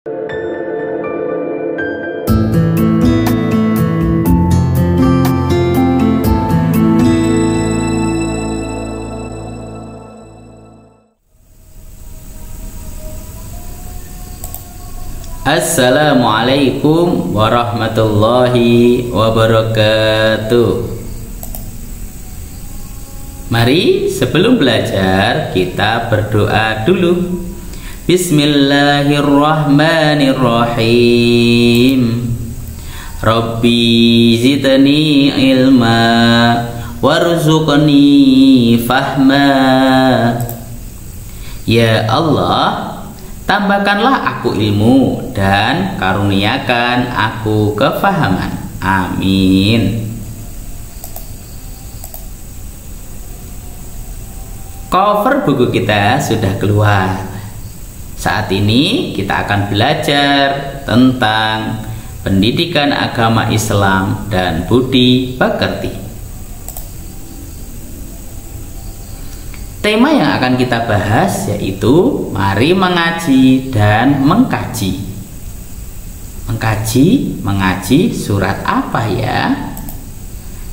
Assalamualaikum warahmatullahi wabarakatuh. Mari sebelum belajar kita berdoa dulu. Bismillahirrahmanirrahim. Rabbi zidni ilma warzuqni fahma. Ya Allah, tambahkanlah aku ilmu dan karuniakan aku kefahaman. Amin. Cover buku kita sudah keluar. Saat ini kita akan belajar tentang pendidikan agama Islam dan budi pekerti. Tema yang akan kita bahas yaitu mari mengaji dan mengkaji. Mengaji surat apa ya?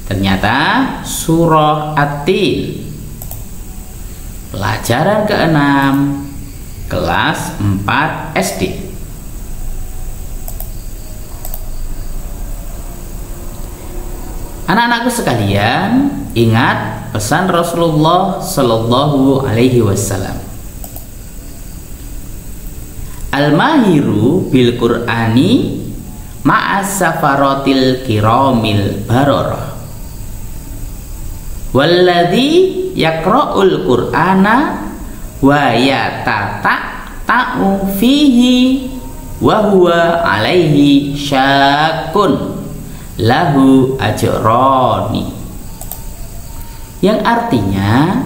Ternyata surah At-Tin. Pelajaran ke-6 kelas 4 SD. Anak-anakku sekalian, ingat pesan Rasulullah Shallallahu Alaihi Wasallam. Al-mahiru bil Qur'ani ma'as safaratil kiramil bararah. Walladzi yaqra'ul Qur'ana wa yatata'u fihi wa huwa alaihi syakun lahu ajrani, yang artinya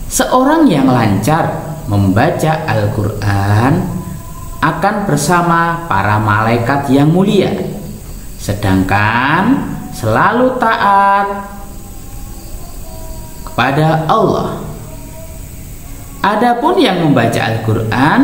seorang yang lancar membaca Al-Quran akan bersama para malaikat yang mulia, sedangkan selalu taat kepada Allah. Adapun yang membaca Al-Quran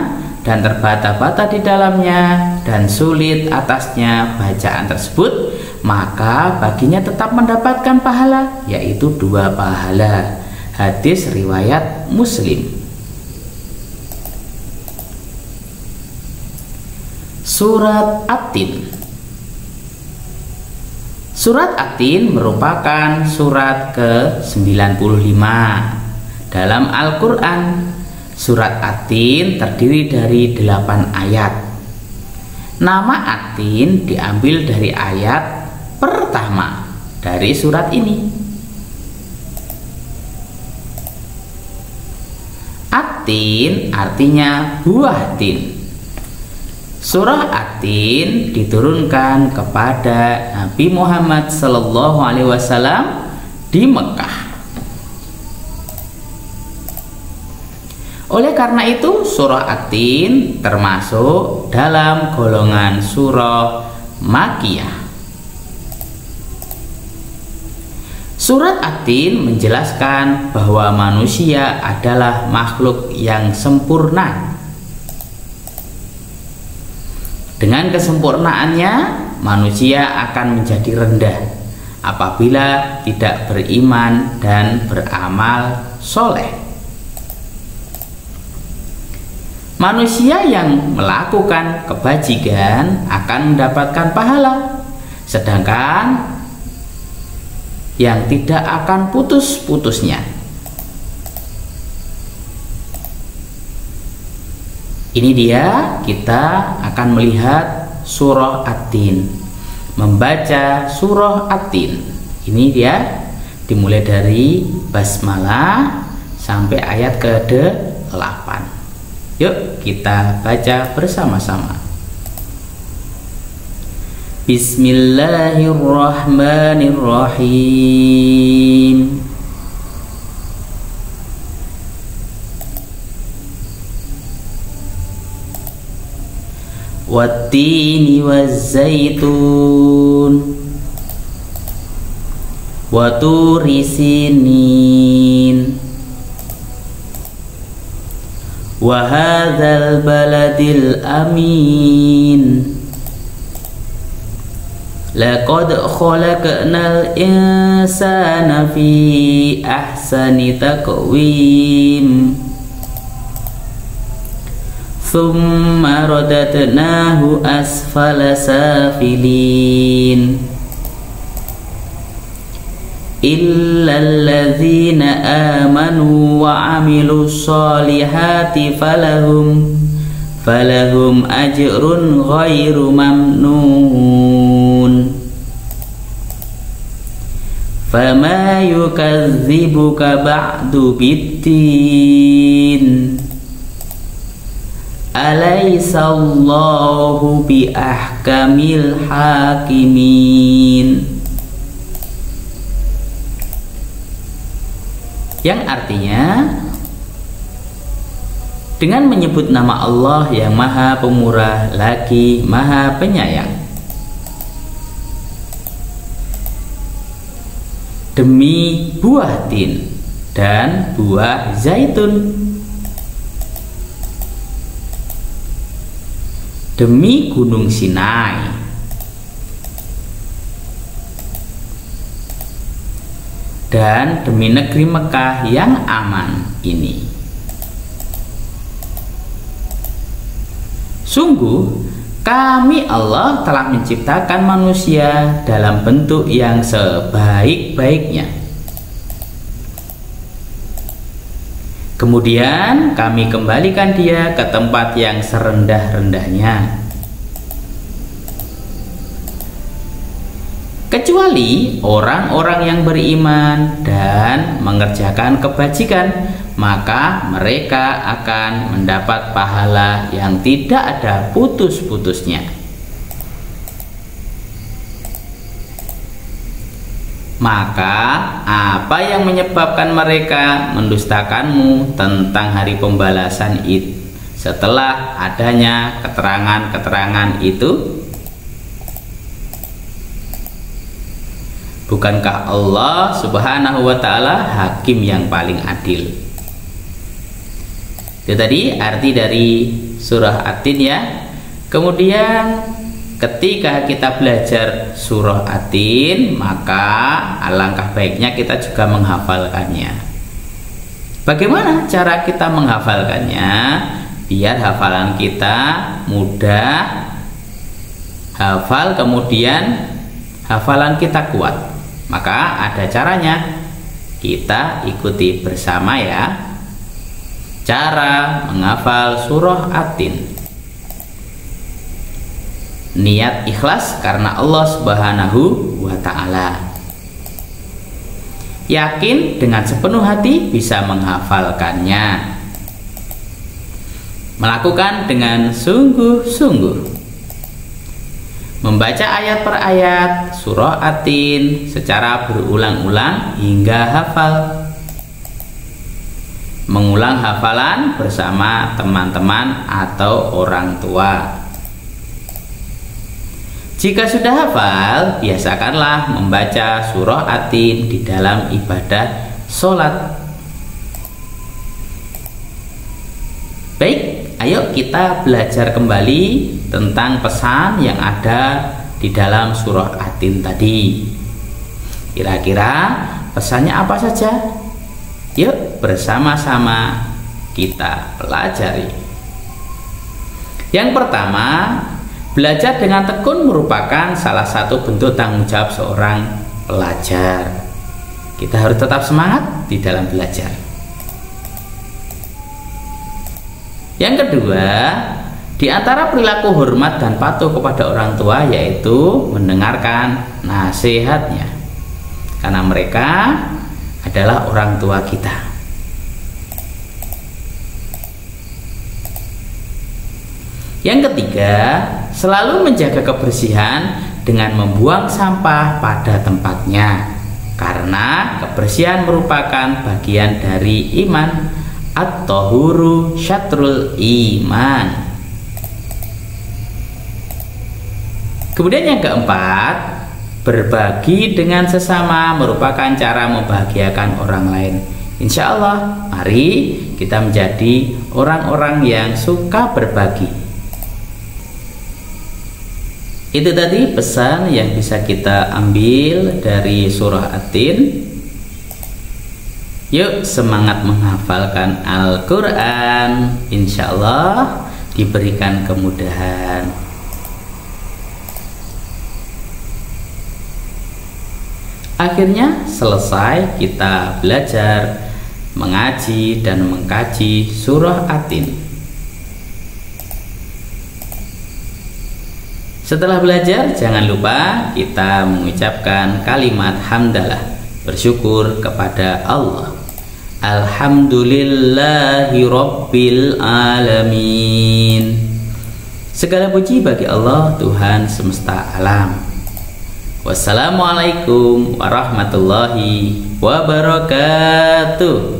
dan terbata-bata di dalamnya dan sulit atasnya bacaan tersebut, maka baginya tetap mendapatkan pahala, yaitu 2 pahala. Hadis riwayat Muslim. Surat At-Tin. Surat At-Tin merupakan surat ke-95 dalam Al-Quran. Surat At-Tin terdiri dari 8 ayat. Nama At-Tin diambil dari ayat pertama dari surat ini. At-Tin artinya buah tin. Surah At-Tin diturunkan kepada Nabi Muhammad Sallallahu Alaihi Wasallam di Mekah. Oleh karena itu, surah At-Tin termasuk dalam golongan surah Makkiyah. Surat At-Tin menjelaskan bahwa manusia adalah makhluk yang sempurna. Dengan kesempurnaannya, manusia akan menjadi rendah apabila tidak beriman dan beramal soleh. Manusia yang melakukan kebajikan akan mendapatkan pahala, sedangkan yang tidak akan putus-putusnya. Ini dia, kita akan melihat surah At-Tin, membaca surah At-Tin. Ini dia, dimulai dari basmalah sampai ayat ke-8. Yuk kita baca bersama-sama. Bismillahirrahmanirrahim. Wattini wazzaitun wa turi sinin wa hadzal baladil amin. Laqad khalaqnal insana fi ahsani taqwim. Thumma radatnahu asfala safilin. Illal ladzina amanu wa amilus solihati falahum ajrun ghairu mamnun. Fama yukadzibuka ba'du biddin. Alaisallahu bi ahkamil hakimin. Yang artinya, dengan menyebut nama Allah yang Maha Pemurah lagi Maha Penyayang, demi buah tin dan buah zaitun, demi Gunung Sinai, dan demi negeri Mekah yang aman ini. Sungguh kami Allah telah menciptakan manusia dalam bentuk yang sebaik-baiknya. Kemudian kami kembalikan dia ke tempat yang serendah-rendahnya. Kecuali orang-orang yang beriman dan mengerjakan kebajikan, maka mereka akan mendapat pahala yang tidak ada putus-putusnya. Maka apa yang menyebabkan mereka mendustakanmu tentang hari pembalasan itu setelah adanya keterangan-keterangan itu? Bukankah Allah Subhanahu wa ta'ala hakim yang paling adil? Itu tadi arti dari surah At-Tin ya. Kemudian ketika kita belajar surah At-Tin, maka alangkah baiknya kita juga menghafalkannya. Bagaimana cara kita menghafalkannya? Biar hafalan kita mudah hafal, kemudian hafalan kita kuat. Maka ada caranya, kita ikuti bersama ya. Cara menghafal surah At-Tin. Niat ikhlas karena Allah Subhanahu wa ta'ala. Yakin dengan sepenuh hati bisa menghafalkannya. Melakukan dengan sungguh-sungguh. Membaca ayat per ayat surah At-Tin secara berulang-ulang hingga hafal. Mengulang hafalan bersama teman-teman atau orang tua. Jika sudah hafal, biasakanlah membaca surah At-Tin di dalam ibadah sholat. Baik, ayo kita belajar kembali tentang pesan yang ada di dalam surah At-Tin tadi. Kira-kira pesannya apa saja? Yuk bersama-sama kita pelajari. Yang pertama, belajar dengan tekun merupakan salah satu bentuk tanggung jawab seorang pelajar. Kita harus tetap semangat di dalam belajar. Yang kedua, di antara perilaku hormat dan patuh kepada orang tua yaitu mendengarkan nasihatnya, karena mereka adalah orang tua kita. Yang ketiga, selalu menjaga kebersihan dengan membuang sampah pada tempatnya, karena kebersihan merupakan bagian dari iman. At-tahuru syatrul iman. Kemudian yang keempat, berbagi dengan sesama merupakan cara membahagiakan orang lain. Insya Allah, mari kita menjadi orang-orang yang suka berbagi. Itu tadi pesan yang bisa kita ambil dari surah At-Tin. Yuk semangat menghafalkan Al-Quran, insya Allah diberikan kemudahan. Akhirnya selesai kita belajar mengaji dan mengkaji surah At-Tin. Setelah belajar, jangan lupa kita mengucapkan kalimat hamdalah, bersyukur kepada Allah. Alhamdulillahi Rabbil Alamin. Segala puji bagi Allah, Tuhan semesta alam. Wassalamualaikum warahmatullahi wabarakatuh.